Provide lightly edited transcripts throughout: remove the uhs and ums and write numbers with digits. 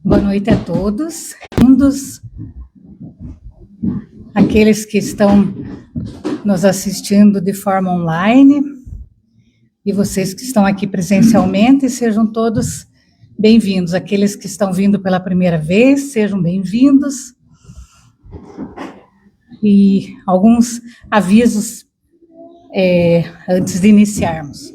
Boa noite a todos, bem-vindos, aqueles que estão nos assistindo de forma online e vocês que estão aqui presencialmente, sejam todos bem-vindos. Aqueles que estão vindo pela primeira vez, sejam bem-vindos. E alguns avisos antes de iniciarmos.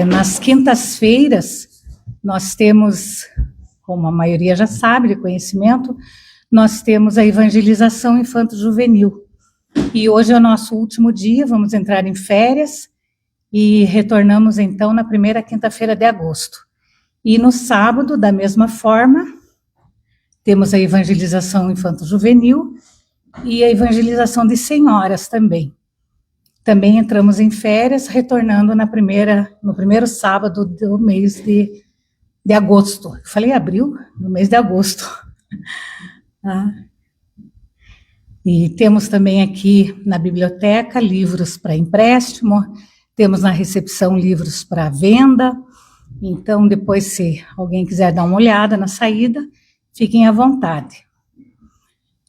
Nas quintas-feiras, nós temos, como a maioria já sabe, de conhecimento, nós temos a evangelização infanto-juvenil. E hoje é o nosso último dia, vamos entrar em férias e retornamos, então, na primeira quinta-feira de agosto. E no sábado, da mesma forma, temos a evangelização infanto-juvenil e a evangelização de senhoras também. Também entramos em férias, retornando no primeiro sábado do mês de agosto. Eu falei abril? No mês de agosto. E temos também aqui na biblioteca livros para empréstimo, temos na recepção livros para venda. Então, depois, se alguém quiser dar uma olhada na saída, fiquem à vontade.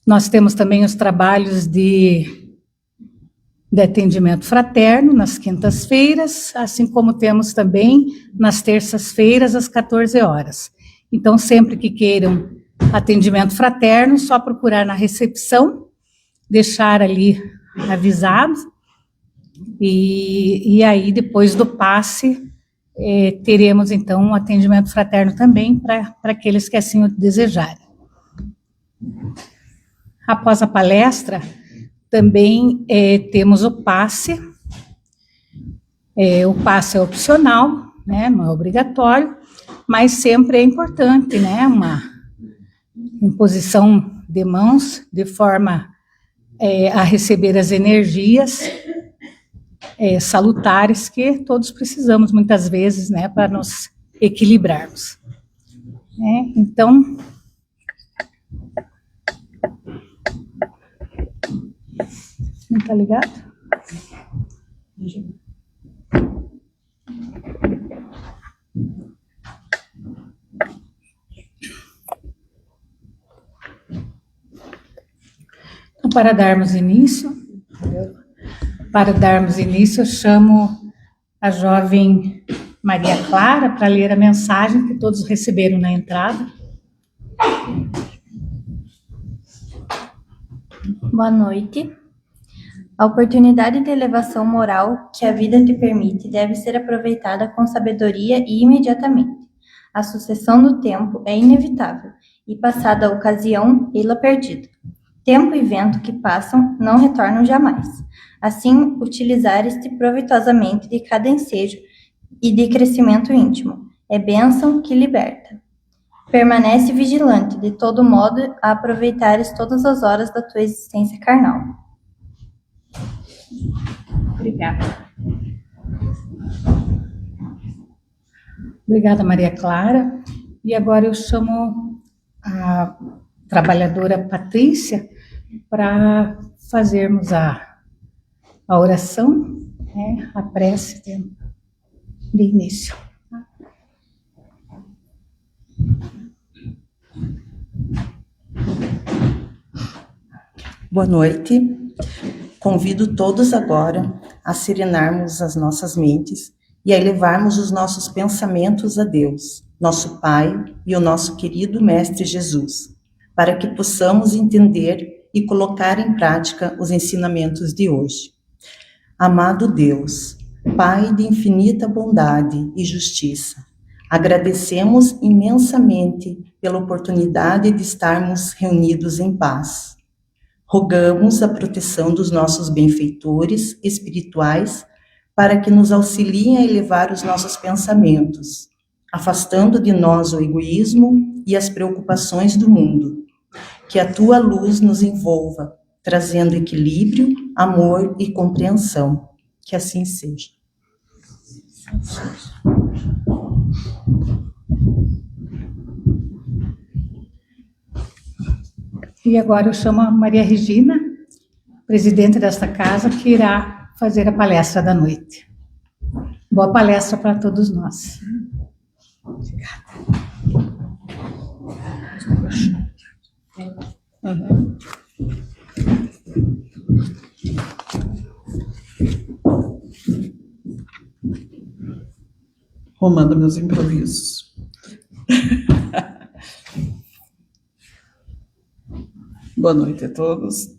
Nós temos também os trabalhos de atendimento fraterno nas quintas-feiras, assim como temos também nas terças-feiras, às 14 horas. Então, sempre que queiram atendimento fraterno, só procurar na recepção, deixar ali avisado, e aí, depois do passe, teremos, então, um atendimento fraterno também para aqueles que assim o desejarem. Após a palestra, também temos o passe. O passe é opcional, né, não é obrigatório, mas sempre é importante, né, uma imposição de mãos, de forma a receber as energias salutares que todos precisamos, muitas vezes, né, para nos equilibrarmos. Então, não está ligado? Então, para darmos início, eu chamo a jovem Maria Clara para ler a mensagem que todos receberam na entrada. Boa noite. A oportunidade de elevação moral que a vida te permite deve ser aproveitada com sabedoria e imediatamente. A sucessão do tempo é inevitável e, passada a ocasião, ela perdida. Tempo e vento que passam não retornam jamais. Assim, utilizares-te proveitosamente de cada ensejo e de crescimento íntimo. É bênção que liberta. Permanece vigilante, de todo modo, a aproveitares todas as horas da tua existência carnal. Obrigada. Obrigada, Maria Clara. E agora eu chamo a trabalhadora Patrícia para fazermos a oração, né, a prece de início. Boa noite. Convido todos agora a serenarmos as nossas mentes e a elevarmos os nossos pensamentos a Deus, nosso Pai e o nosso querido Mestre Jesus, para que possamos entender e colocar em prática os ensinamentos de hoje. Amado Deus, Pai de infinita bondade e justiça, agradecemos imensamente pela oportunidade de estarmos reunidos em paz. Rogamos a proteção dos nossos benfeitores espirituais para que nos auxiliem a elevar os nossos pensamentos, afastando de nós o egoísmo e as preocupações do mundo. Que a tua luz nos envolva, trazendo equilíbrio, amor e compreensão. Que assim seja. E agora eu chamo a Maria Regina, presidente desta casa, que irá fazer a palestra da noite. Boa palestra para todos nós. Uhum. Arrumando meus improvisos. Boa noite a todos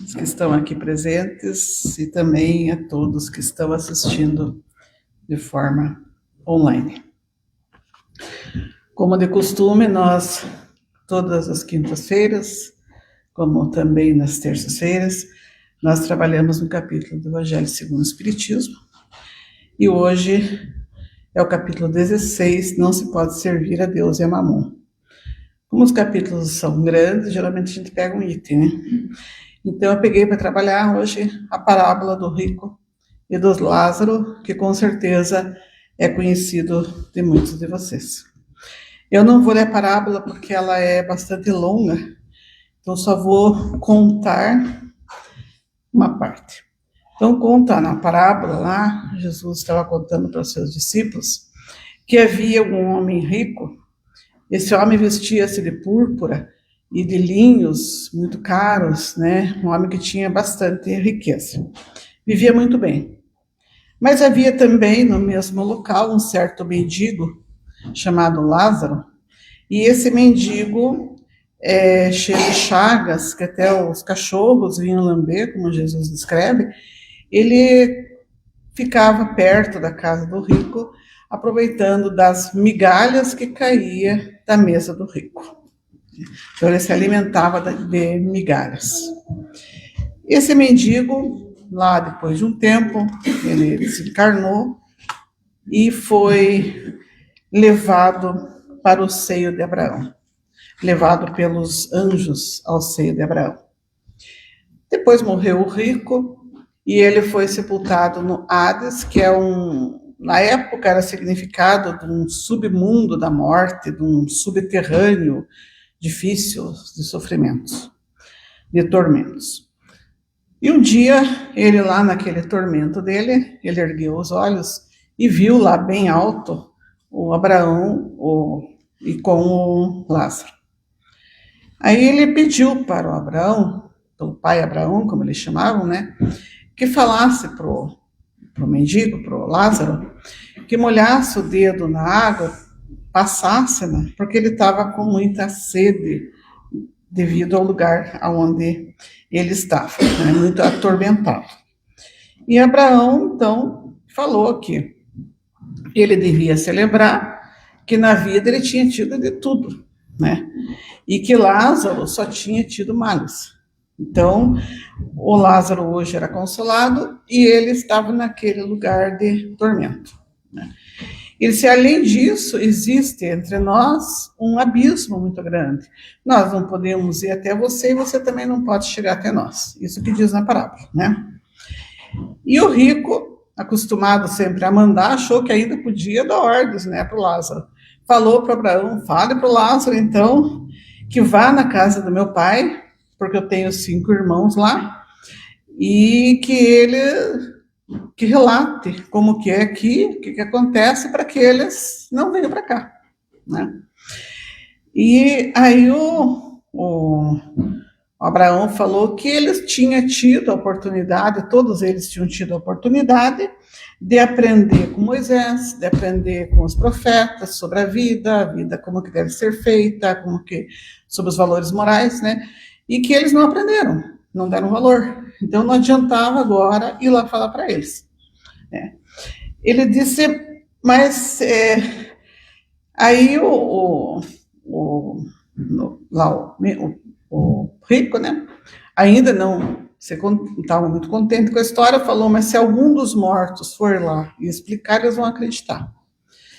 os que estão aqui presentes e também a todos que estão assistindo de forma online. Como de costume, nós, todas as quintas-feiras, como também nas terças-feiras, nós trabalhamos no capítulo do Evangelho segundo o Espiritismo, e hoje é o capítulo 16, Não se pode servir a Deus e a Mamon. Como os capítulos são grandes, geralmente a gente pega um item, né? Então eu peguei para trabalhar hoje a parábola do rico e do Lázaro, que com certeza é conhecido de muitos de vocês. Eu não vou ler a parábola porque ela é bastante longa, então só vou contar uma parte. Então conta na parábola lá, Jesus estava contando para os seus discípulos que havia um homem rico. Esse homem vestia-se de púrpura e de linhos muito caros, né? Um homem que tinha bastante riqueza. Vivia muito bem. Mas havia também no mesmo local um certo mendigo chamado Lázaro, e esse mendigo, cheio de chagas, que até os cachorros vinham lamber, como Jesus descreve, ele ficava perto da casa do rico, aproveitando das migalhas que caía da mesa do rico. Então ele se alimentava de migalhas. Esse mendigo, lá depois de um tempo, ele desencarnou e foi levado para o seio de Abraão, levado pelos anjos ao seio de Abraão. Depois morreu o rico e ele foi sepultado no Hades, que é na época era significado de um submundo da morte, de um subterrâneo difícil de sofrimentos, de tormentos. E um dia, ele lá naquele tormento dele, ele ergueu os olhos e viu lá bem alto o Abraão e com o Lázaro. Aí ele pediu para o Abraão, pelo pai Abraão, como eles chamavam, né, que falasse para o mendigo, para o Lázaro, que molhasse o dedo na água, passasse, né, porque ele estava com muita sede devido ao lugar onde ele estava, né, muito atormentado. E Abraão, então, falou que ele devia celebrar que na vida ele tinha tido de tudo, né? E que Lázaro só tinha tido males. Então, o Lázaro hoje era consolado e ele estava naquele lugar de tormento, né? E se além disso, existe entre nós um abismo muito grande. Nós não podemos ir até você e você também não pode chegar até nós. Isso que diz na parábola, né? E o rico, acostumado sempre a mandar, achou que ainda podia dar ordens, né, para o Lázaro. Falou para Abraão, fale para o Lázaro, então, que vá na casa do meu pai, porque eu tenho 5 irmãos lá, e que ele que relate como que é aqui, o que acontece, para que eles não venham para cá, né? E aí o Abraão falou que eles tinham tido a oportunidade, todos eles tinham tido a oportunidade de aprender com Moisés, de aprender com os profetas sobre a vida como que deve ser feita, sobre os valores morais, né? E que eles não aprenderam, não deram valor. Então não adiantava agora ir lá falar para eles, né? Ele disse, mas aí o rico, né, ainda não estava muito contente com a história, falou, mas se algum dos mortos for lá e explicar, eles vão acreditar.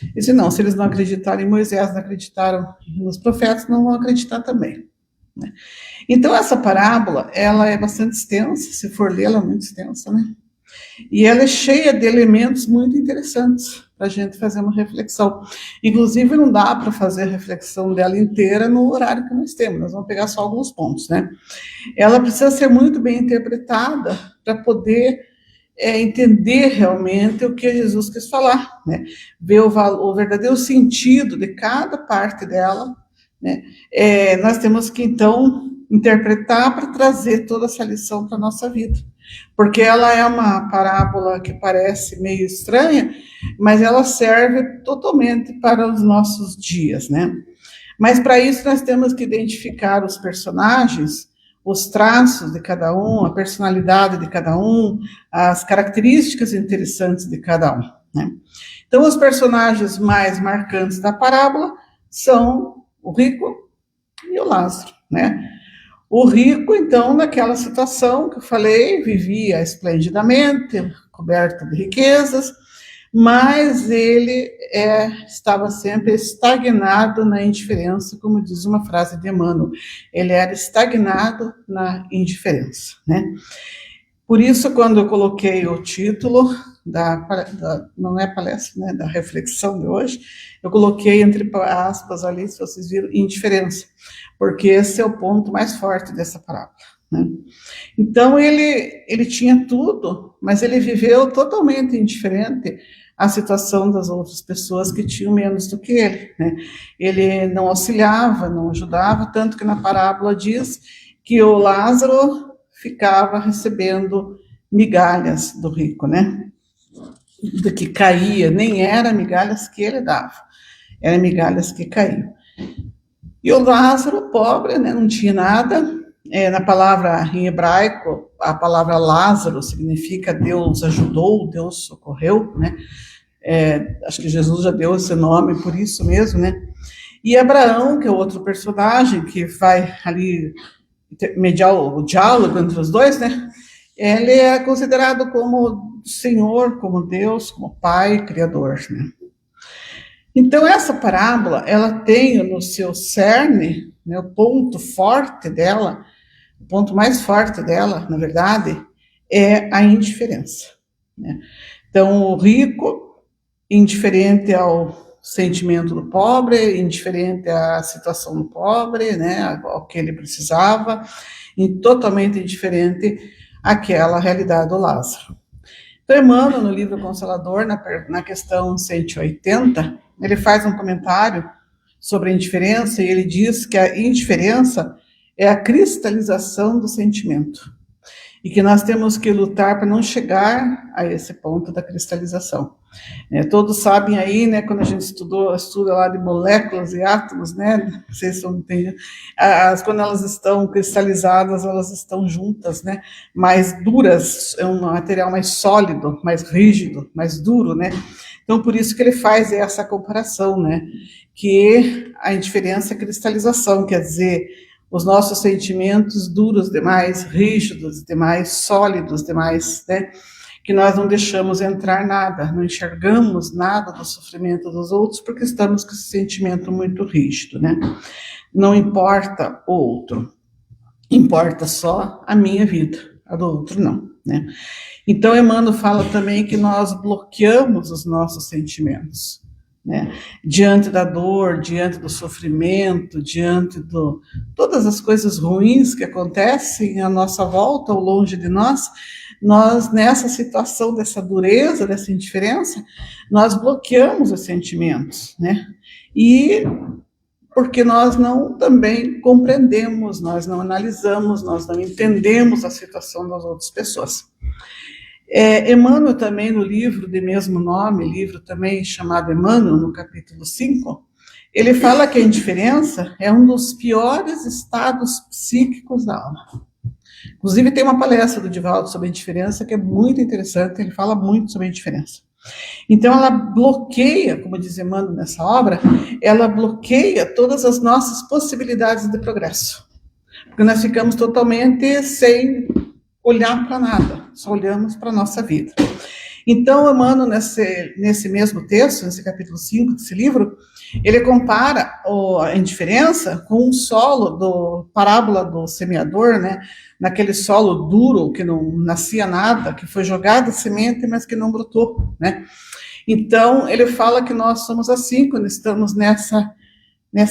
Ele disse, não, se eles não acreditarem em Moisés, não acreditaram nos profetas, não vão acreditar também, né? Então, essa parábola, ela é bastante extensa, se for ler, ela é muito extensa, né? E ela é cheia de elementos muito interessantes para a gente fazer uma reflexão. Inclusive, não dá para fazer a reflexão dela inteira no horário que nós temos, nós vamos pegar só alguns pontos, né? Ela precisa ser muito bem interpretada para poder entender realmente o que Jesus quis falar, né? Ver o verdadeiro sentido de cada parte dela, né? Nós temos que, então, interpretar para trazer toda essa lição para a nossa vida. Porque ela é uma parábola que parece meio estranha, mas ela serve totalmente para os nossos dias, né? Mas para isso nós temos que identificar os personagens, os traços de cada um, a personalidade de cada um, as características interessantes de cada um, né? Então, os personagens mais marcantes da parábola são o rico e o Lázaro, né? O rico, então, naquela situação que eu falei, vivia esplendidamente, coberto de riquezas, mas ele estava sempre estagnado na indiferença, como diz uma frase de Emmanuel, ele era estagnado na indiferença, né? Por isso, quando eu coloquei o título não é palestra, né, da reflexão de hoje, eu coloquei entre aspas ali, se vocês viram, indiferença, porque esse é o ponto mais forte dessa parábola, né? Então, ele tinha tudo, mas ele viveu totalmente indiferente à situação das outras pessoas que tinham menos do que ele, né? Ele não auxiliava, não ajudava, tanto que na parábola diz que o Lázaro ficava recebendo migalhas do rico, né? Do que caía, nem era migalhas que ele dava, eram migalhas que caíam. E o Lázaro, pobre, né, não tinha nada. Na palavra em hebraico, a palavra Lázaro significa Deus ajudou, Deus socorreu, né? Acho que Jesus já deu esse nome por isso mesmo, né? E Abraão, que é outro personagem que vai ali mediar o diálogo entre os dois, né? Ele é considerado como Senhor, como Deus, como Pai, Criador, né? Então, essa parábola, ela tem no seu cerne, né, o ponto forte dela, o ponto mais forte dela, na verdade, é a indiferença, né? Então, o rico, indiferente ao sentimento do pobre, indiferente à situação do pobre, né, ao que ele precisava, e totalmente indiferente àquela realidade do Lázaro. Então, Emmanuel, no livro Consolador, na questão 180, ele faz um comentário sobre a indiferença e ele diz que a indiferença é a cristalização do sentimento e que nós temos que lutar para não chegar a esse ponto da cristalização. Todos sabem aí, né, quando a gente estuda lá de moléculas e átomos, né, vocês não têm, quando elas estão cristalizadas, elas estão juntas, né, mais duras, é um material mais sólido, mais rígido, mais duro, né. Então, por isso que ele faz essa comparação, né, que a indiferença é cristalização, quer dizer, os nossos sentimentos duros demais, rígidos demais, sólidos demais, né, que nós não deixamos entrar nada, não enxergamos nada do sofrimento dos outros, porque estamos com esse sentimento muito rígido, né? Não importa o outro, importa só a minha vida, a do outro não, né? Então, Emmanuel fala também que nós bloqueamos os nossos sentimentos, né? Diante da dor, diante do sofrimento, diante de todas as coisas ruins que acontecem à nossa volta ou longe de nós, nessa situação dessa dureza, dessa indiferença, nós bloqueamos os sentimentos, né? E porque nós não também compreendemos, nós não analisamos, nós não entendemos a situação das outras pessoas. Emmanuel também, no livro de mesmo nome, livro também chamado Emmanuel, no capítulo 5, ele fala que a indiferença é um dos piores estados psíquicos da alma. Inclusive, tem uma palestra do Divaldo sobre a indiferença que é muito interessante, ele fala muito sobre a indiferença. Então, ela bloqueia, como diz Emmanuel nessa obra, ela bloqueia todas as nossas possibilidades de progresso. Porque nós ficamos totalmente sem olhar para nada, só olhamos para a nossa vida. Então, Emmanuel, nesse mesmo texto, nesse capítulo 5 desse livro, ele compara a indiferença com o solo do parábola do semeador, né? Naquele solo duro, que não nascia nada, que foi jogada semente, mas que não brotou, né? Então, ele fala que nós somos assim, quando estamos nessa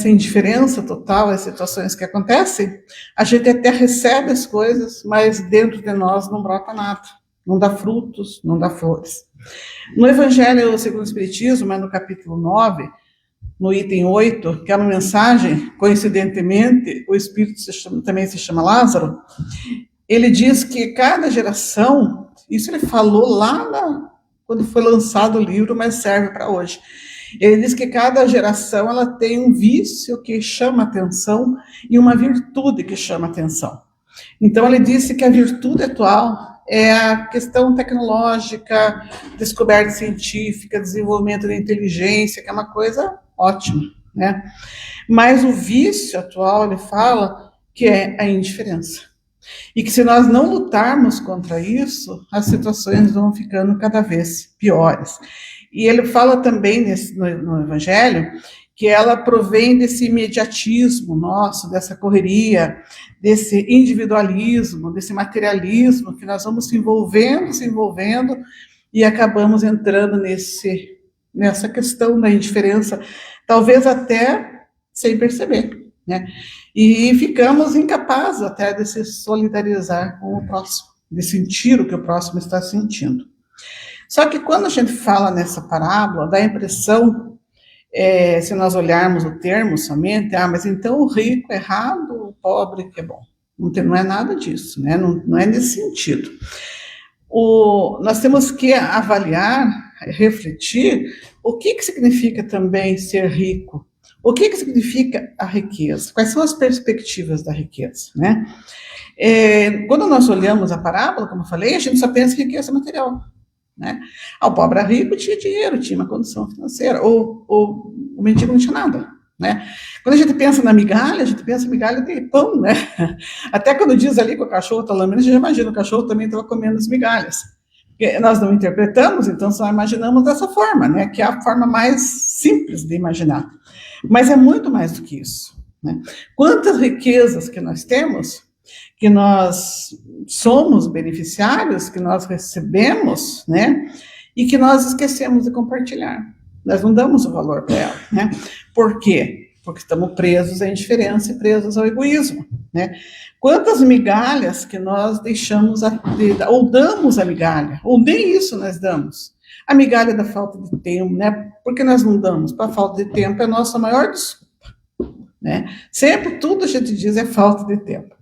indiferença total às situações que acontecem, a gente até recebe as coisas, mas dentro de nós não brota nada, não dá frutos, não dá flores. No Evangelho segundo o Espiritismo, mas no capítulo 9, no item 8, que é uma mensagem, coincidentemente, o Espírito também se chama Lázaro, ele diz que cada geração, isso ele falou lá quando foi lançado o livro, mas serve para hoje. Ele diz que cada geração ela tem um vício que chama atenção e uma virtude que chama atenção. Então ele disse que a virtude atual é a questão tecnológica, descoberta científica, desenvolvimento da inteligência, que é uma coisa ótima, né? Mas o vício atual, ele fala que é a indiferença. E que se nós não lutarmos contra isso, as situações vão ficando cada vez piores. E ele fala também no Evangelho que ela provém desse imediatismo nosso, dessa correria, desse individualismo, desse materialismo, que nós vamos se envolvendo, e acabamos entrando nessa questão da indiferença, talvez até sem perceber, né? E ficamos incapazes até de se solidarizar com o próximo, de sentir o que o próximo está sentindo. Só que quando a gente fala nessa parábola, dá a impressão, se nós olharmos o termo somente, mas então o rico é errado, o pobre que é bom. Não é nada disso, né? Não é nesse sentido. Nós temos que avaliar, refletir, o que significa também ser rico. O que significa a riqueza? Quais são as perspectivas da riqueza, né? Quando nós olhamos a parábola, como eu falei, a gente só pensa em riqueza material, né? O pobre era rico, tinha dinheiro, tinha uma condição financeira, ou o mendigo não tinha nada, né? Quando a gente pensa na migalha, a gente pensa em migalha de pão, né? Até quando diz ali que o cachorro está lambendo, a gente já imagina, o cachorro também estava comendo as migalhas. Nós não interpretamos, então só imaginamos dessa forma, né? Que é a forma mais simples de imaginar. Mas é muito mais do que isso, né? Quantas riquezas que nós temos, que nós somos beneficiários, que nós recebemos, né? E que nós esquecemos de compartilhar. Nós não damos o valor para ela, né? Por quê? Porque estamos presos à indiferença e presos ao egoísmo, né? Quantas migalhas que nós deixamos, ou damos a migalha, ou nem isso nós damos. A migalha da falta de tempo, né? Por que nós não damos? Para a falta de tempo é a nossa maior desculpa, né? Sempre tudo a gente diz é falta de tempo.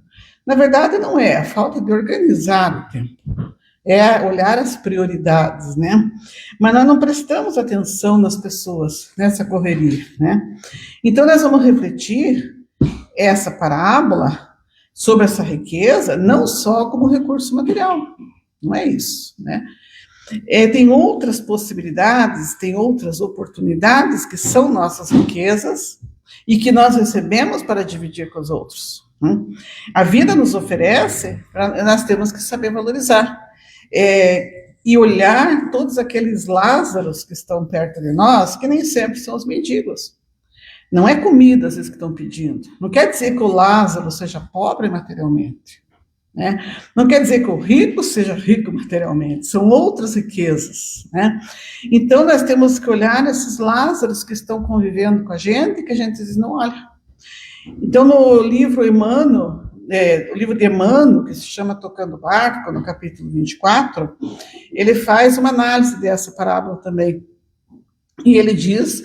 Na verdade, não é, a falta de organizar o tempo. É olhar as prioridades, né? Mas nós não prestamos atenção nas pessoas, nessa correria, né? Então, nós vamos refletir essa parábola sobre essa riqueza, não só como recurso material, não é isso, né? Tem outras possibilidades, tem outras oportunidades que são nossas riquezas e que nós recebemos para dividir com os outros. A vida nos oferece, nós temos que saber valorizar. E olhar todos aqueles Lázaros que estão perto de nós, que nem sempre são os mendigos. Não é comida, às vezes, que estão pedindo. Não quer dizer que o Lázaro seja pobre materialmente, né? Não quer dizer que o rico seja rico materialmente. São outras riquezas, né? Então, nós temos que olhar esses Lázaros que estão convivendo com a gente, que a gente diz, não olha. Então, no livro Emmanuel, o livro de Emmanuel, que se chama Tocando Barco, no capítulo 24, ele faz uma análise dessa parábola também. E ele diz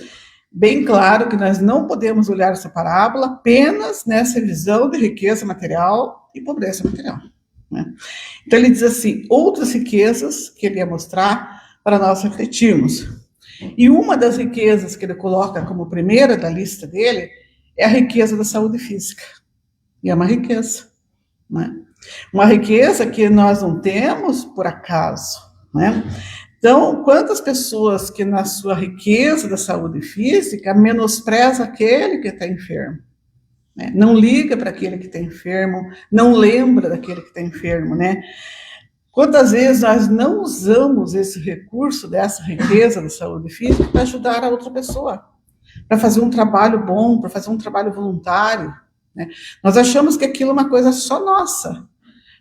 bem claro que nós não podemos olhar essa parábola apenas nessa visão de riqueza material e pobreza material, né? Então ele diz assim, outras riquezas que ele ia mostrar para nós refletirmos. E uma das riquezas que ele coloca como primeira da lista dele é a riqueza da saúde física. E é uma riqueza, né? Uma riqueza que nós não temos por acaso, né? Então, quantas pessoas que na sua riqueza da saúde física menospreza aquele que está enfermo, né? Não liga para aquele que está enfermo, não lembra daquele que está enfermo, né? Quantas vezes nós não usamos esse recurso dessa riqueza da saúde física para ajudar a outra pessoa, para fazer um trabalho bom, para fazer um trabalho voluntário, né? Nós achamos que aquilo é uma coisa só nossa,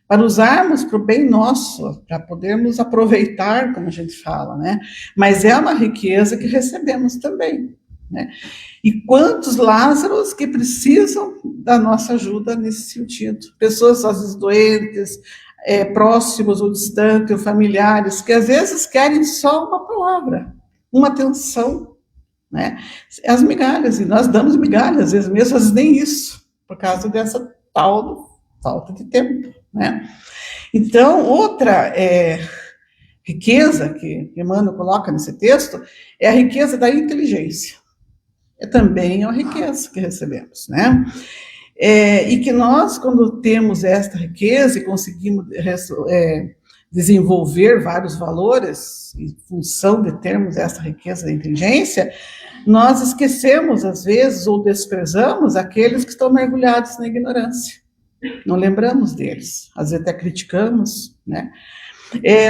para usarmos para o bem nosso, para podermos aproveitar, como a gente fala, né? Mas é uma riqueza que recebemos também, né? E quantos Lázaros que precisam da nossa ajuda nesse sentido? Pessoas às vezes doentes, próximos ou distantes, ou familiares, que às vezes querem só uma palavra, uma atenção, né? As migalhas, e nós damos migalhas, às vezes mesmo, às vezes nem isso, por causa dessa tal falta de tempo, né? Então, outra riqueza que Emmanuel coloca nesse texto é a riqueza da inteligência. Também é uma riqueza que recebemos, né? E que nós, quando temos esta riqueza e conseguimos desenvolver vários valores em função de termos essa riqueza da inteligência, nós esquecemos, às vezes, ou desprezamos aqueles que estão mergulhados na ignorância. Não lembramos deles, às vezes até criticamos, né?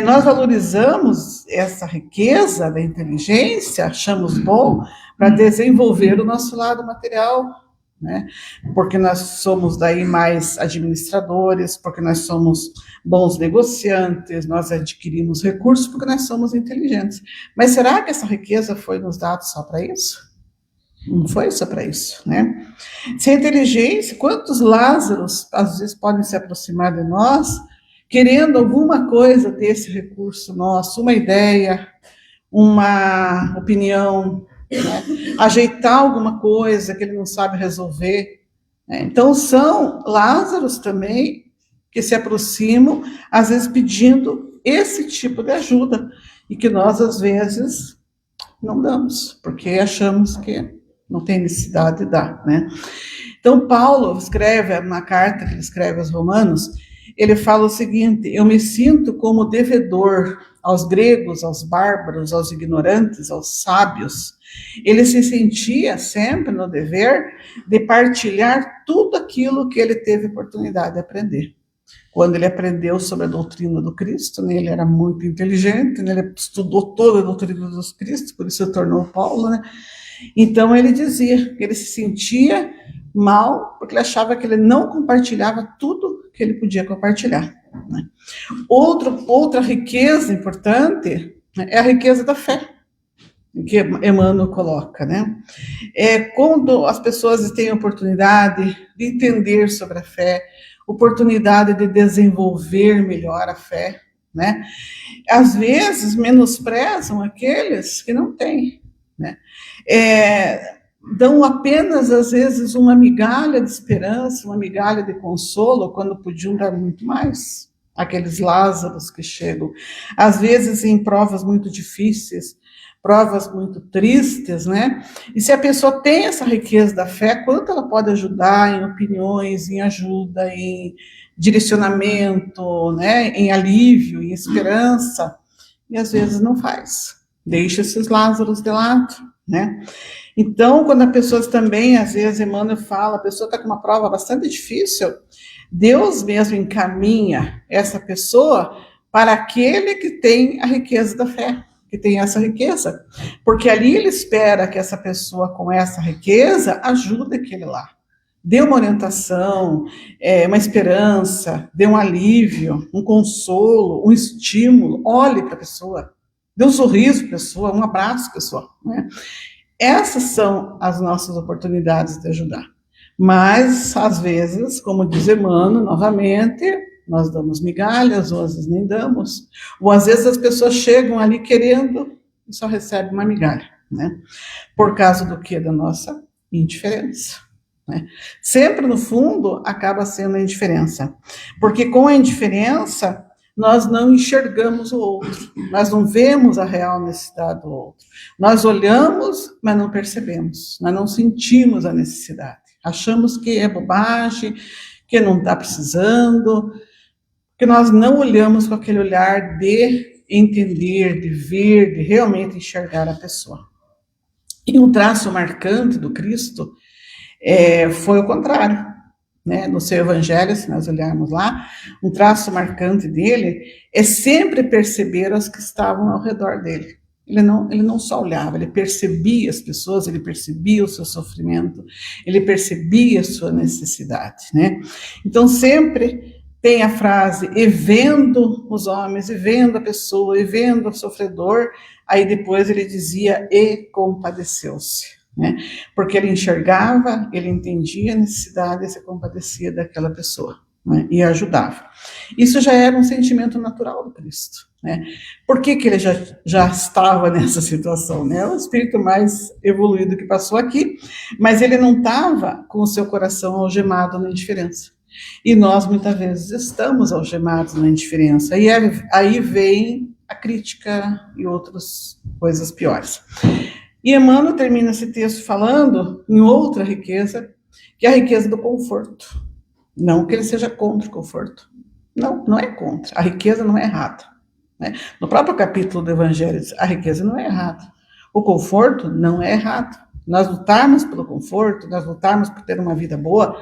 Nós valorizamos essa riqueza da inteligência, achamos bom, para desenvolver o nosso lado material, né? Porque nós somos daí mais administradores, porque nós somos bons negociantes, nós adquirimos recursos porque nós somos inteligentes. Mas será que essa riqueza foi nos dada só para isso? Não foi só para isso, né? Se a inteligência, quantos Lázaros às vezes podem se aproximar de nós, querendo alguma coisa desse recurso nosso, uma ideia, uma opinião, né? Ajeitar alguma coisa que ele não sabe resolver, né? Então são Lázaros também que se aproximam, às vezes pedindo esse tipo de ajuda, e que nós às vezes não damos, porque achamos que não tem necessidade de dar, né? Então Paulo escreve, na carta que ele escreve aos Romanos, ele fala o seguinte: eu me sinto como devedor aos gregos, aos bárbaros, aos ignorantes, aos sábios. Ele se sentia sempre no dever de partilhar tudo aquilo que ele teve oportunidade de aprender. Quando ele aprendeu sobre a doutrina do Cristo, né, ele era muito inteligente, né, ele estudou toda a doutrina do Cristo, por isso se tornou Paulo, né? Então ele dizia que ele se sentia mal porque ele achava que ele não compartilhava tudo que ele podia compartilhar, né? Outra riqueza importante, né, é a riqueza da fé, que Emmanuel coloca, né? Quando as pessoas têm a oportunidade de entender sobre a fé, oportunidade de desenvolver melhor a fé, né? Às vezes menosprezam aqueles que não têm, né? Dão apenas, às vezes, uma migalha de esperança, uma migalha de consolo, quando podiam dar muito mais. Aqueles Lázaros que chegam, às vezes em provas muito difíceis, provas muito tristes, né? E se a pessoa tem essa riqueza da fé, quanto ela pode ajudar em opiniões, em ajuda, em direcionamento, né? Em alívio, em esperança, e às vezes não faz. Deixa esses Lázaros de lado, né? Então, quando as pessoas também, às vezes, Emmanuel fala, a pessoa está com uma prova bastante difícil, Deus mesmo encaminha essa pessoa para aquele que tem a riqueza da fé, que tem essa riqueza, porque ali ele espera que essa pessoa com essa riqueza ajude aquele lá, dê uma orientação, uma esperança, dê um alívio, um consolo, um estímulo, olhe para a pessoa, dê um sorriso para a pessoa, um abraço para a pessoa, né? Essas são as nossas oportunidades de ajudar. Mas, às vezes, como diz Emmanuel, novamente, nós damos migalhas, ou às vezes nem damos. Ou às vezes as pessoas chegam ali querendo e só recebem uma migalha, né? Por causa do quê? Da nossa indiferença, né? Sempre, no fundo, acaba sendo a indiferença. Porque com a indiferença, nós não enxergamos o outro, nós não vemos a real necessidade do outro. Nós olhamos, mas não percebemos, nós não sentimos a necessidade. Achamos que é bobagem, que não está precisando, que nós não olhamos com aquele olhar de entender, de ver, de realmente enxergar a pessoa. E um traço marcante do Cristo foi o contrário. Né, no seu evangelho, se nós olharmos lá, um traço marcante dele é sempre perceber as que estavam ao redor dele. Ele não só olhava, ele percebia as pessoas, ele percebia o seu sofrimento, ele percebia a sua necessidade, né? Então sempre tem a frase, e vendo os homens, e vendo a pessoa, e vendo o sofredor, aí depois ele dizia, e compadeceu-se. Né? Porque ele enxergava, ele entendia a necessidade e se compadecia daquela pessoa, né, e ajudava. Isso já era um sentimento natural do Cristo, né? Por que ele já estava nessa situação, né? É o espírito mais evoluído que passou aqui, mas ele não estava com o seu coração algemado na indiferença. E nós, muitas vezes, estamos algemados na indiferença. E aí vem a crítica e outras coisas piores. E Emmanuel termina esse texto falando em outra riqueza, que é a riqueza do conforto. Não que ele seja contra o conforto. Não, não é contra. A riqueza não é errada, né? No próprio capítulo do Evangelho, a riqueza não é errada. O conforto não é errado. Nós lutarmos pelo conforto, nós lutarmos por ter uma vida boa,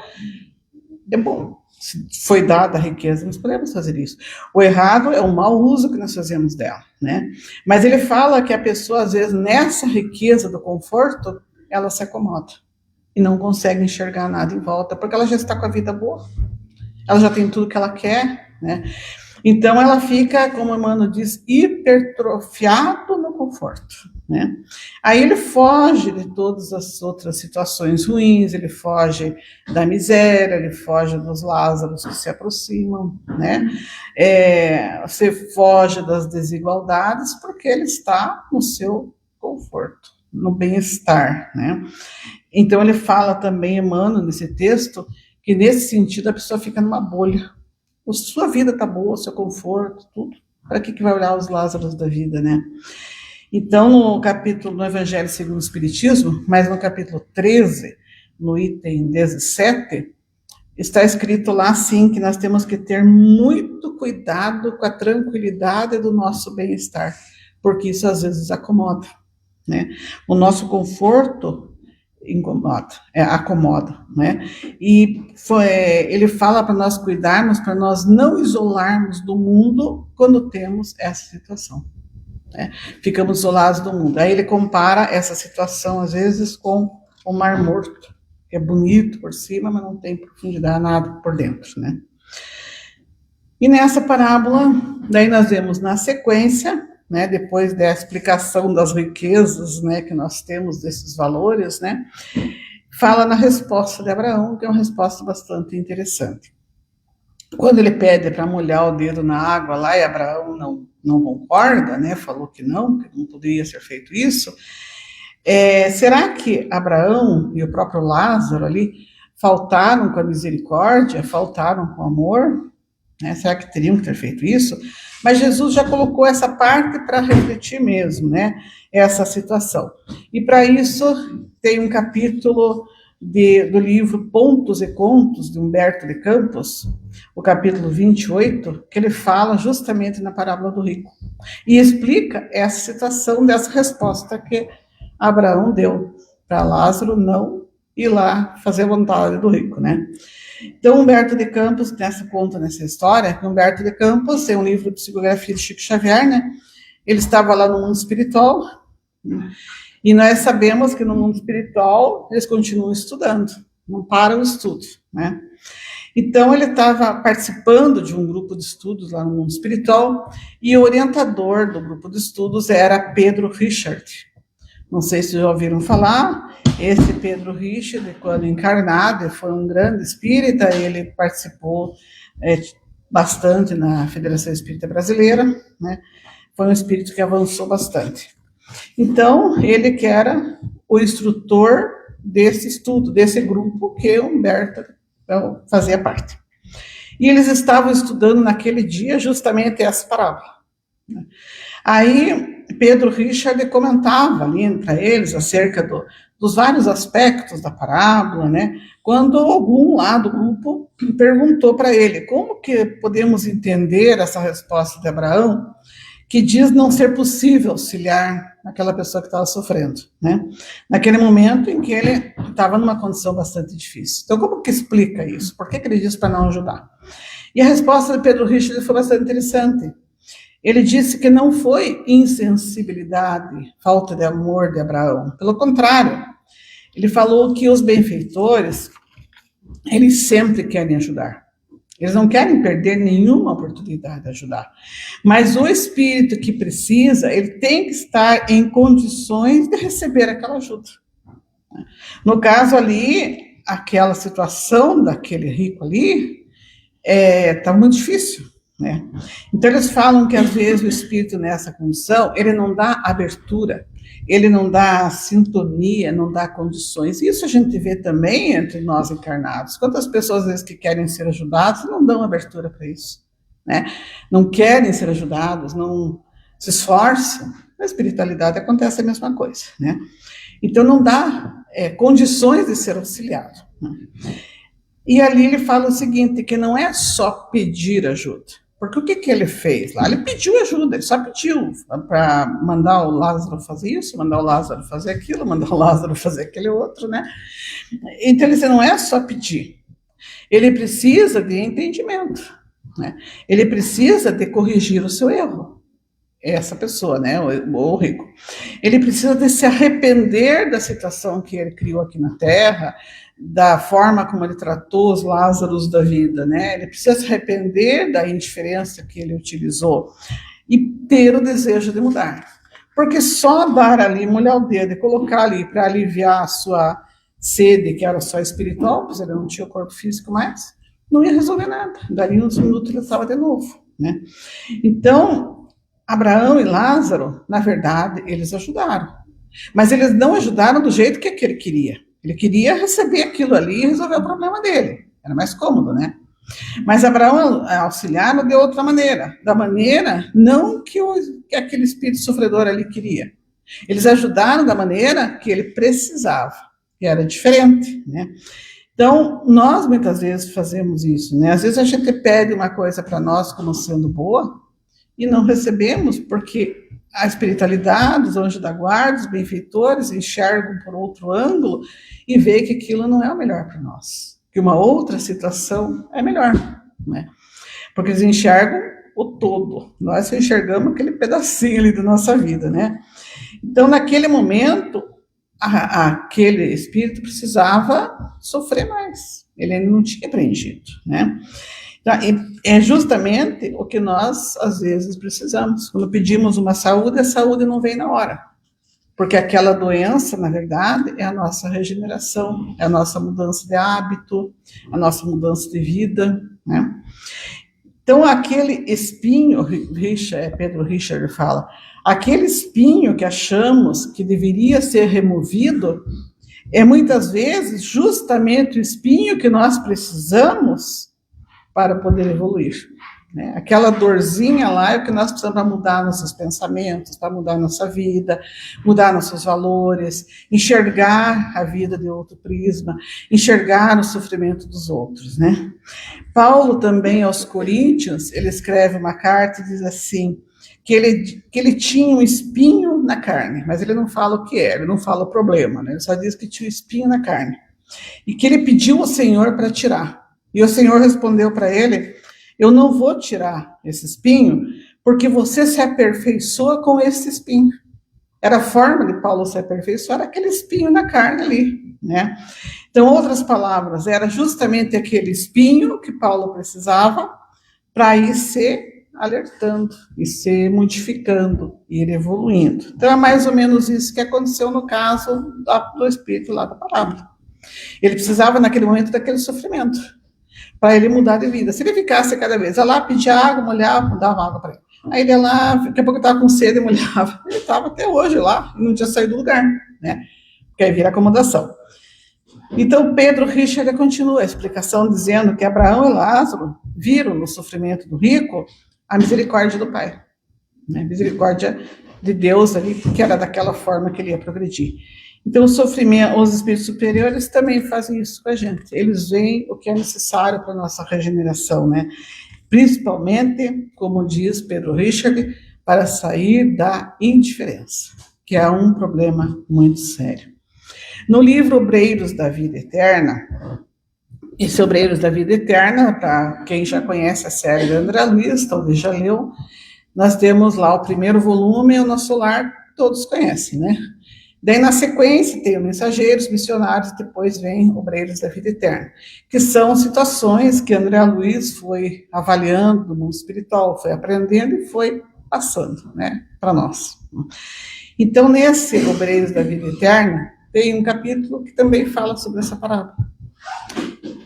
é bom. Se foi dada a riqueza, nós podemos fazer isso. O errado é o mau uso que nós fazemos dela, né? Mas ele fala que a pessoa, às vezes, nessa riqueza do conforto, ela se acomoda e não consegue enxergar nada em volta, porque ela já está com a vida boa, ela já tem tudo que ela quer, né? Então ela fica, como o Emmanuel diz, hipertrofiado no conforto, né? Aí ele foge de todas as outras situações ruins, ele foge da miséria, ele foge dos Lázaros que se aproximam, né? Você foge das desigualdades porque ele está no seu conforto, no bem-estar, né? Então ele fala também, Emmanuel, nesse texto, que nesse sentido a pessoa fica numa bolha. A sua vida está boa, o seu conforto, tudo. Para que vai olhar os Lázaros da vida, né? Então, no Evangelho segundo o Espiritismo, mas no capítulo 13, no item 17, está escrito lá, sim, que nós temos que ter muito cuidado com a tranquilidade do nosso bem-estar, porque isso às vezes acomoda, né? O nosso conforto acomoda, né? E ele fala para nós cuidarmos, para nós não isolarmos do mundo quando temos essa situação, né? Ficamos isolados do mundo. Aí ele compara essa situação, às vezes, com o Mar Morto, que é bonito por cima, mas não tem profundidade nada por dentro, né? E nessa parábola, daí nós vemos na sequência, né, depois da explicação das riquezas, né, que nós temos desses valores, né, fala na resposta de Abraão, que é uma resposta bastante interessante. Quando ele pede para molhar o dedo na água lá, e Abraão não concorda, né, falou que não poderia ser feito isso, será que Abraão e o próprio Lázaro ali faltaram com a misericórdia, faltaram com o amor? Né? Será que teriam que ter feito isso? Mas Jesus já colocou essa parte para refletir mesmo, né? Essa situação. E para isso tem um capítulo do livro Pontos e Contos, de Humberto de Campos, o capítulo 28, que ele fala justamente na parábola do rico. E explica essa situação dessa resposta que Abraão deu para Lázaro não ir lá fazer a vontade do rico, né? Então, Humberto de Campos, conta nessa história, que Humberto de Campos tem um livro de psicografia de Chico Xavier, né? Ele estava lá no mundo espiritual, né? E nós sabemos que no mundo espiritual eles continuam estudando, não param o estudo, né? Então, ele estava participando de um grupo de estudos lá no mundo espiritual, e o orientador do grupo de estudos era Pedro Richard. Não sei se já ouviram falar. Esse Pedro Richard, quando encarnado, foi um grande espírita, ele participou bastante na Federação Espírita Brasileira, né? Foi um espírito que avançou bastante. Então, ele que era o instrutor desse estudo, desse grupo que Humberto fazia parte. E eles estavam estudando naquele dia justamente essa parábola, né? Aí, Pedro Richard comentava ali para eles acerca dos vários aspectos da parábola, né? Quando algum lá do grupo perguntou para ele como que podemos entender essa resposta de Abraão, que diz não ser possível auxiliar aquela pessoa que estava sofrendo, né? Naquele momento em que ele estava numa condição bastante difícil. Então, como que explica isso? Por que ele diz para não ajudar? E a resposta de Pedro Richard foi bastante interessante. Ele disse que não foi insensibilidade, falta de amor de Abraão. Pelo contrário, ele falou que os benfeitores, eles sempre querem ajudar. Eles não querem perder nenhuma oportunidade de ajudar. Mas o espírito que precisa, ele tem que estar em condições de receber aquela ajuda. No caso ali, aquela situação daquele rico ali, está muito difícil, né? Então, eles falam que, às vezes, o espírito nessa condição, ele não dá abertura, ele não dá sintonia, não dá condições. Isso a gente vê também entre nós encarnados. Quantas pessoas, às vezes, que querem ser ajudadas, não dão abertura para isso, né? Não querem ser ajudados, não se esforçam. Na espiritualidade acontece a mesma coisa, né? Então, não dá condições de ser auxiliado, né? E ali ele fala o seguinte, que não é só pedir ajuda. Porque o que ele fez lá? Ele pediu ajuda, ele só pediu para mandar o Lázaro fazer isso, mandar o Lázaro fazer aquilo, mandar o Lázaro fazer aquele outro, né? Então, ele não é só pedir. Ele precisa de entendimento, né? Ele precisa de corrigir o seu erro. Essa pessoa, né, o rico. Ele precisa de se arrepender da situação que ele criou aqui na Terra, da forma como ele tratou os Lázaros da vida, né? Ele precisa se arrepender da indiferença que ele utilizou e ter o desejo de mudar. Porque só dar ali, molhar o dedo e colocar ali para aliviar a sua sede, que era só espiritual, pois ele não tinha o corpo físico mais, não ia resolver nada. Dali uns minutos ele estava de novo, né? Então, Abraão e Lázaro, na verdade, eles ajudaram. Mas eles não ajudaram do jeito que ele queria. Ele queria receber aquilo ali e resolver o problema dele. Era mais cômodo, né? Mas Abraão auxiliaram de outra maneira. Da maneira não que aquele espírito sofredor ali queria. Eles ajudaram da maneira que ele precisava, que era diferente, né? Então, nós muitas vezes fazemos isso, né? Às vezes a gente pede uma coisa para nós como sendo boa, e não recebemos, porque a espiritualidade, os anjos da guarda, os benfeitores enxergam por outro ângulo e vê que aquilo não é o melhor para nós, que uma outra situação é melhor, né? Porque eles enxergam o todo, nós enxergamos aquele pedacinho ali da nossa vida, né? Então, naquele momento, aquele espírito precisava sofrer mais, ele ainda não tinha aprendido, né? É justamente o que nós, às vezes, precisamos. Quando pedimos uma saúde, a saúde não vem na hora. Porque aquela doença, na verdade, é a nossa regeneração, é a nossa mudança de hábito, a nossa mudança de vida, né? Então, aquele espinho, Pedro Richard fala, aquele espinho que achamos que deveria ser removido, é muitas vezes justamente o espinho que nós precisamos para poder evoluir, né? Aquela dorzinha lá é o que nós precisamos para mudar nossos pensamentos, para mudar nossa vida, mudar nossos valores, enxergar a vida de outro prisma, enxergar o sofrimento dos outros, né? Paulo também aos Coríntios, ele escreve uma carta e diz assim, que ele tinha um espinho na carne, mas ele não fala o que era, ele não fala o problema, né? Ele só diz que tinha um espinho na carne, e que ele pediu ao Senhor para tirar. E o Senhor respondeu para ele, eu não vou tirar esse espinho, porque você se aperfeiçoa com esse espinho. Era a forma de Paulo se aperfeiçoar, aquele espinho na carne ali, né? Então, outras palavras, era justamente aquele espinho que Paulo precisava para ir se alertando, e se modificando, ir evoluindo. Então, é mais ou menos isso que aconteceu no caso do espírito lá da parábola. Ele precisava, naquele momento, daquele sofrimento, para ele mudar de vida. Se ele ficasse cada vez, ia lá, pedia água, molhava, dava água para ele. Aí ele ia lá, daqui a pouco estava com sede e molhava. Ele estava até hoje lá, e não tinha saído do lugar, né? Porque aí vira acomodação. Então, Pedro Richard continua a explicação dizendo que Abraão e Lázaro viram no sofrimento do rico a misericórdia do Pai, né? A misericórdia de Deus ali, porque era daquela forma que ele ia progredir. Então, o sofrimento, os espíritos superiores também fazem isso com a gente. Eles veem o que é necessário para a nossa regeneração, né? Principalmente, como diz Pedro Richard, para sair da indiferença, que é um problema muito sério. No livro Obreiros da Vida Eterna, esse Obreiros da Vida Eterna, para quem já conhece a série da André Luiz, talvez já leu, nós temos lá o primeiro volume, o Nosso Lar, todos conhecem, né? Daí, na sequência, tem o Mensageiros, Missionários, depois vem Obreiros da Vida Eterna, que são situações que André Luiz foi avaliando no mundo espiritual, foi aprendendo e foi passando, né, para nós. Então, nesse Obreiros da Vida Eterna, tem um capítulo que também fala sobre essa parábola.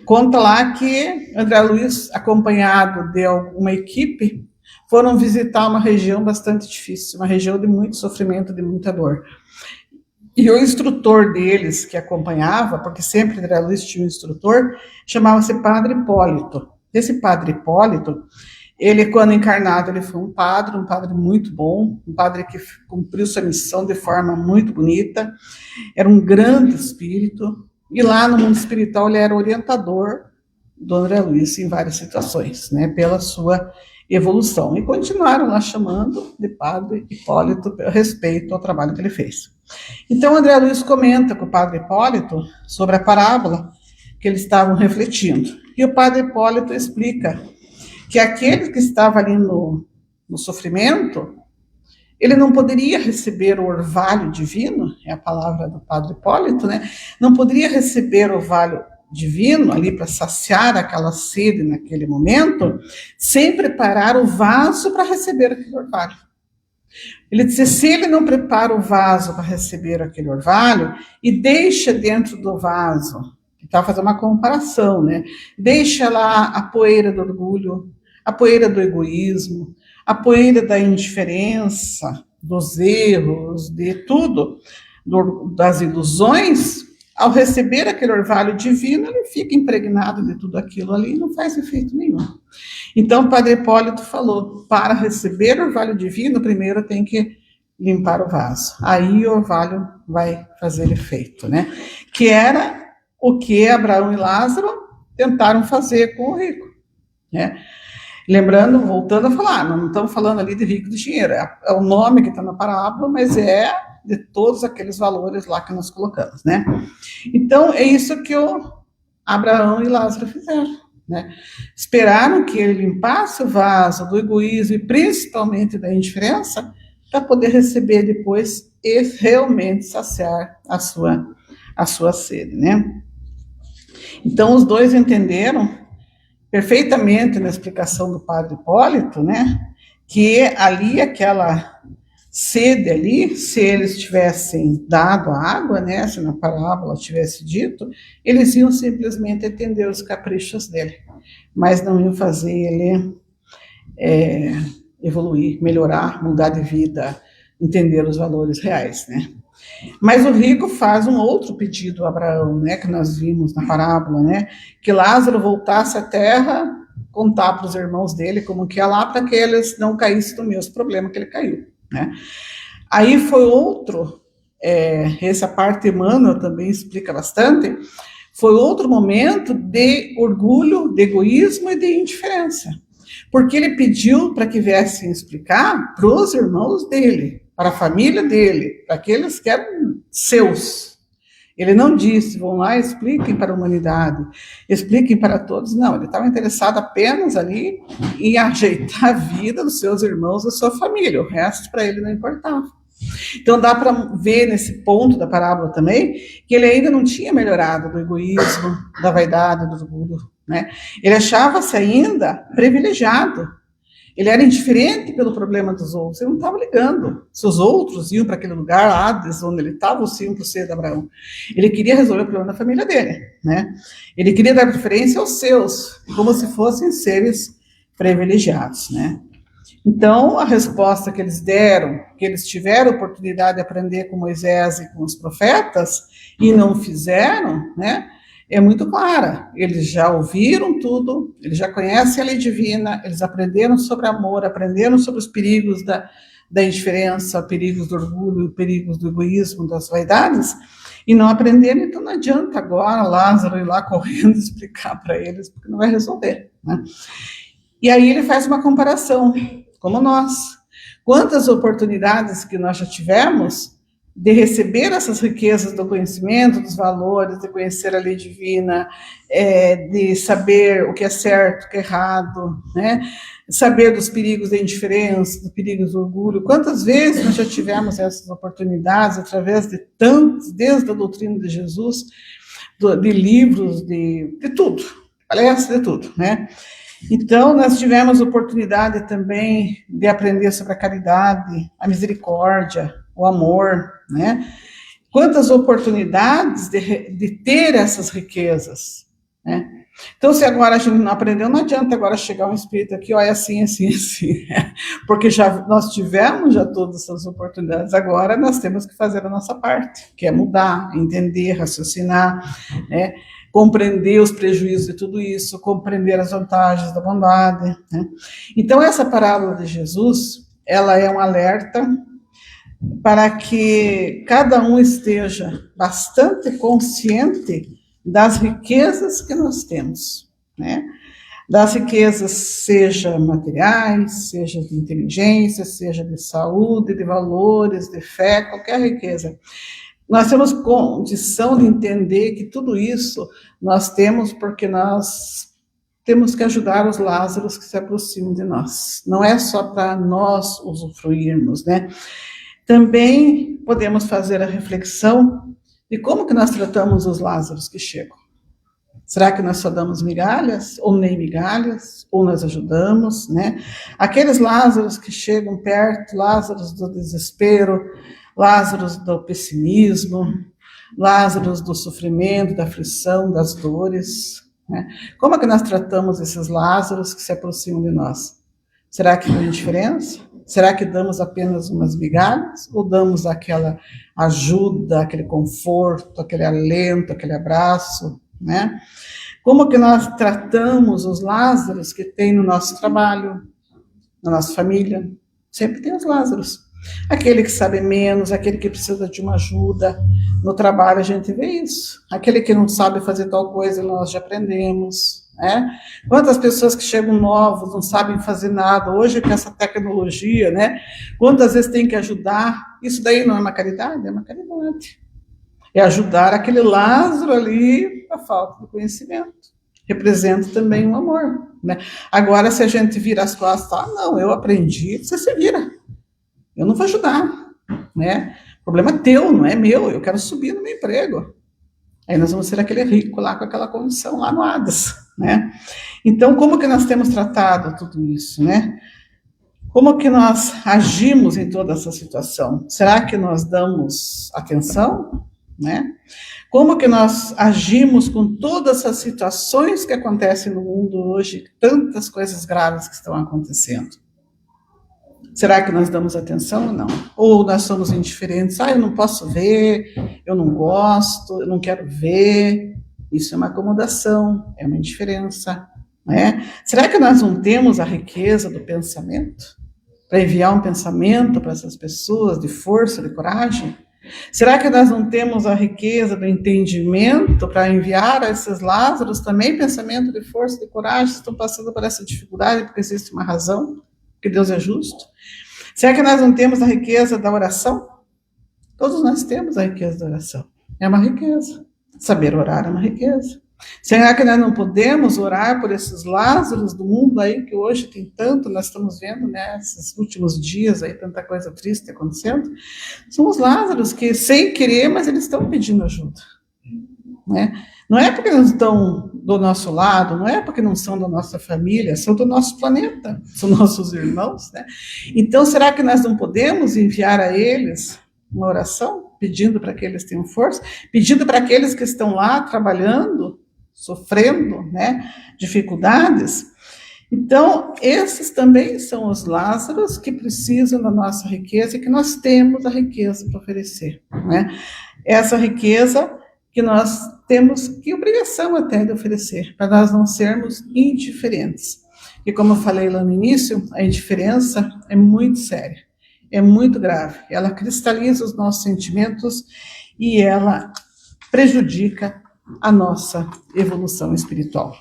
conta lá que André Luiz, acompanhado de uma equipe, foram visitar uma região bastante difícil, uma região de muito sofrimento, de muita dor. E o instrutor deles, que acompanhava, porque sempre André Luiz tinha um instrutor, chamava-se Padre Hipólito. Esse Padre Hipólito, ele, quando encarnado, ele foi um padre muito bom, um padre que cumpriu sua missão de forma muito bonita, era um grande espírito, e lá no mundo espiritual ele era orientador do André Luiz em várias situações, né, pela sua evolução. E continuaram lá chamando de Padre Hipólito, a respeito ao trabalho que ele fez. Então, André Luiz comenta com o Padre Hipólito sobre a parábola que eles estavam refletindo. E o Padre Hipólito explica que aquele que estava ali no sofrimento, ele não poderia receber o orvalho divino, é a palavra do Padre Hipólito, né? Não poderia receber o orvalho divino ali para saciar aquela sede naquele momento, sem preparar o vaso para receber aquele orvalho. Ele disse, se ele não prepara o vaso para receber aquele orvalho e deixa dentro do vaso, está fazendo uma comparação, né? Deixa lá a poeira do orgulho, a poeira do egoísmo, a poeira da indiferença, dos erros, de tudo, das ilusões. Ao receber aquele orvalho divino, ele fica impregnado de tudo aquilo ali e não faz efeito nenhum. Então, o Padre Hipólito falou, para receber o orvalho divino, primeiro tem que limpar o vaso. Aí o orvalho vai fazer efeito, né? Que era o que Abraão e Lázaro tentaram fazer com o rico, né? Lembrando, voltando a falar, não estamos falando ali de rico de dinheiro, é o nome que está na parábola, mas é de todos aqueles valores lá que nós colocamos, né? Então, é isso que o Abraão e Lázaro fizeram, né? Esperaram que ele limpasse o vaso do egoísmo e principalmente da indiferença para poder receber depois e realmente saciar a sua sede, né? Então, os dois entenderam perfeitamente na explicação do Padre Hipólito, né, que ali, aquela sede ali, se eles tivessem dado a água, né, se na parábola tivesse dito, eles iam simplesmente atender os caprichos dele, mas não iam fazer ele evoluir, melhorar, mudar de vida, entender os valores reais, né. Mas o rico faz um outro pedido a Abraão, né, que nós vimos na parábola, né, que Lázaro voltasse à terra, contar para os irmãos dele como que ia lá, para que eles não caíssem no mesmo problema que ele caiu, né. Aí foi outro, essa parte Emmanuel também explica bastante, foi outro momento de orgulho, de egoísmo e de indiferença, porque ele pediu para que viessem explicar para os irmãos dele, para a família dele, para aqueles que eram seus. Ele não disse, vão lá e expliquem para a humanidade, expliquem para todos. Não, ele estava interessado apenas ali em ajeitar a vida dos seus irmãos, da sua família. O resto para ele não importava. Então dá para ver nesse ponto da parábola também, que ele ainda não tinha melhorado do egoísmo, da vaidade, do orgulho, né? Ele achava-se ainda privilegiado. Ele era indiferente pelo problema dos outros, ele não estava ligando se os outros iam para aquele lugar, Hades, onde ele estava, ou se iam para o seio de Abraão. Ele queria resolver o problema da família dele, né? Ele queria dar preferência aos seus, como se fossem seres privilegiados, né? Então, a resposta que eles deram, que eles tiveram a oportunidade de aprender com Moisés e com os profetas, e não fizeram, né? É muito clara, eles já ouviram tudo, eles já conhecem a lei divina, eles aprenderam sobre amor, aprenderam sobre os perigos da indiferença, perigos do orgulho, perigos do egoísmo, das vaidades, e não aprenderam, então não adianta agora Lázaro ir lá correndo explicar para eles, porque não vai resolver, né? E aí ele faz uma comparação, como nós. Quantas oportunidades que nós já tivemos de receber essas riquezas do conhecimento, dos valores, de conhecer a lei divina, de saber o que é certo, o que é errado, né? Saber dos perigos da indiferença, dos perigos do orgulho. Quantas vezes nós já tivemos essas oportunidades através de tantos, desde a doutrina de Jesus, de livros, de tudo, palestras, de tudo, né? Então, nós tivemos oportunidade também de aprender sobre a caridade, a misericórdia, o amor, né? Quantas oportunidades de ter essas riquezas, né? Então, se agora a gente não aprendeu, não adianta agora chegar um espírito aqui, ó, é assim, assim, assim, porque nós tivemos já todas essas oportunidades, agora nós temos que fazer a nossa parte, que é mudar, entender, raciocinar, né, compreender os prejuízos de tudo isso, compreender as vantagens da bondade, né. Então, essa parábola de Jesus, ela é um alerta para que cada um esteja bastante consciente das riquezas que nós temos, né? Das riquezas, seja materiais, seja de inteligência, seja de saúde, de valores, de fé, qualquer riqueza. Nós temos condição de entender que tudo isso nós temos porque nós temos que ajudar os Lázaros que se aproximam de nós. Não é só para nós usufruirmos, né? Também podemos fazer a reflexão de como que nós tratamos os Lázaros que chegam. Será que nós só damos migalhas, ou nem migalhas, ou nós ajudamos, né? Aqueles Lázaros que chegam perto, Lázaros do desespero, Lázaros do pessimismo, Lázaros do sofrimento, da aflição, das dores, né? Como é que nós tratamos esses Lázaros que se aproximam de nós? Será que tem diferença? Será que damos apenas umas migalhas ou damos aquela ajuda, aquele conforto, aquele alento, aquele abraço, né? Como que nós tratamos os Lázaros que tem no nosso trabalho, na nossa família? Sempre tem os Lázaros. Aquele que sabe menos, aquele que precisa de uma ajuda. No trabalho a gente vê isso. Aquele que não sabe fazer tal coisa, nós já aprendemos, né? Quantas pessoas que chegam novos, não sabem fazer nada, hoje com essa tecnologia, né? Quantas vezes tem que ajudar, isso daí não é uma caridade? É uma caridade. É ajudar aquele Lázaro ali, a falta de conhecimento. Representa também um amor, né? Agora, se a gente vira as costas, não, eu aprendi, você se vira. Eu não vou ajudar, né? O problema é teu, não é meu, eu quero subir no meu emprego. Aí nós vamos ser aquele rico lá com aquela condição lá no Hades, né? Então, como que nós temos tratado tudo isso, né? Como que nós agimos em toda essa situação? Será que nós damos atenção, né? Como que nós agimos com todas essas situações que acontecem no mundo hoje, tantas coisas graves que estão acontecendo? Será que nós damos atenção ou não? Ou nós somos indiferentes? Eu não posso ver, eu não gosto, eu não quero ver. Isso é uma acomodação, é uma indiferença, né? Será que nós não temos a riqueza do pensamento? Para enviar um pensamento para essas pessoas de força, de coragem? Será que nós não temos a riqueza do entendimento para enviar a esses Lázaros também pensamento de força, de coragem? Estão passando por essa dificuldade porque existe uma razão? Porque Deus é justo? Será que nós não temos a riqueza da oração? Todos nós temos a riqueza da oração. É uma riqueza. Saber orar é uma riqueza. Será que nós não podemos orar por esses Lázaros do mundo aí, que hoje tem tanto, nós estamos vendo, né, esses últimos dias aí, tanta coisa triste acontecendo? São os Lázaros que, sem querer, mas eles estão pedindo ajuda, né? Não é porque não estão do nosso lado, não é porque não são da nossa família, são do nosso planeta, são nossos irmãos, né? Então, será que nós não podemos enviar a eles uma oração, pedindo para que eles tenham força, pedindo para aqueles que estão lá trabalhando, sofrendo, né, dificuldades? Então, esses também são os Lázaros que precisam da nossa riqueza e que nós temos a riqueza para oferecer, né? Essa riqueza que nós temos que obrigação até de oferecer, para nós não sermos indiferentes. E como eu falei lá no início, a indiferença é muito séria, é muito grave. Ela cristaliza os nossos sentimentos e ela prejudica a nossa evolução espiritual.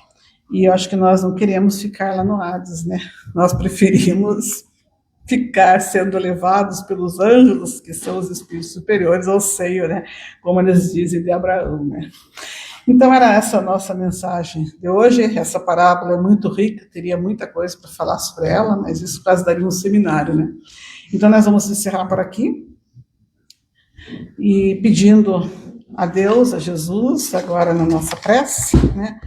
E eu acho que nós não queremos ficar lá no Hades, né? Nós preferimos ficar sendo levados pelos anjos, que são os espíritos superiores, ao seio, né? Como eles dizem de Abraão, né? Então, era essa a nossa mensagem de hoje. Essa parábola é muito rica, teria muita coisa para falar sobre ela, mas isso quase daria um seminário, né? Então, nós vamos encerrar por aqui, e pedindo a Deus, a Jesus, agora na nossa prece, né?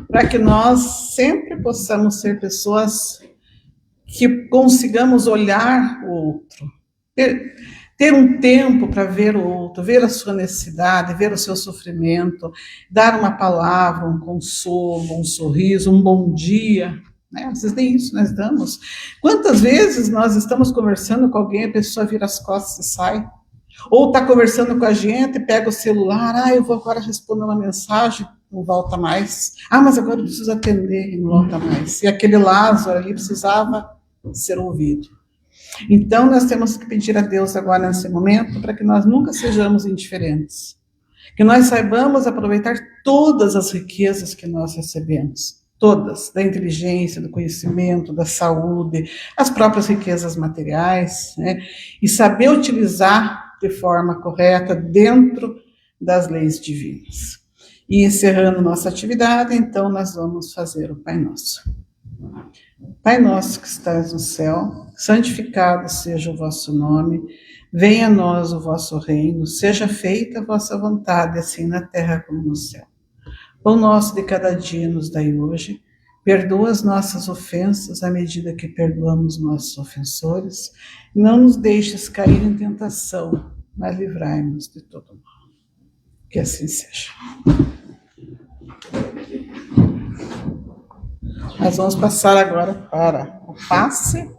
Para que nós sempre possamos ser pessoas que consigamos olhar o outro, ter um tempo para ver o outro, ver a sua necessidade, ver o seu sofrimento, dar uma palavra, um consolo, um sorriso, um bom dia, né? Às vezes nem isso nós damos. Quantas vezes nós estamos conversando com alguém, a pessoa vira as costas e sai? Ou está conversando com a gente, pega o celular, eu vou agora responder uma mensagem, não volta mais. Mas agora eu preciso atender e não volta mais. E aquele Lázaro ali precisava ser ouvido. Então, nós temos que pedir a Deus agora, nesse momento, para que nós nunca sejamos indiferentes. Que nós saibamos aproveitar todas as riquezas que nós recebemos. Todas, da inteligência, do conhecimento, da saúde, as próprias riquezas materiais, né? E saber utilizar de forma correta dentro das leis divinas. E encerrando nossa atividade, então nós vamos fazer o Pai Nosso. Pai nosso que estás no céu, santificado seja o vosso nome, venha a nós o vosso reino, seja feita a vossa vontade, assim na terra como no céu. Pão nosso de cada dia nos dai hoje, perdoa as nossas ofensas à medida que perdoamos nossos ofensores, e não nos deixes cair em tentação, mas livrai-nos de todo mal. Que assim seja. Nós vamos passar agora para o passe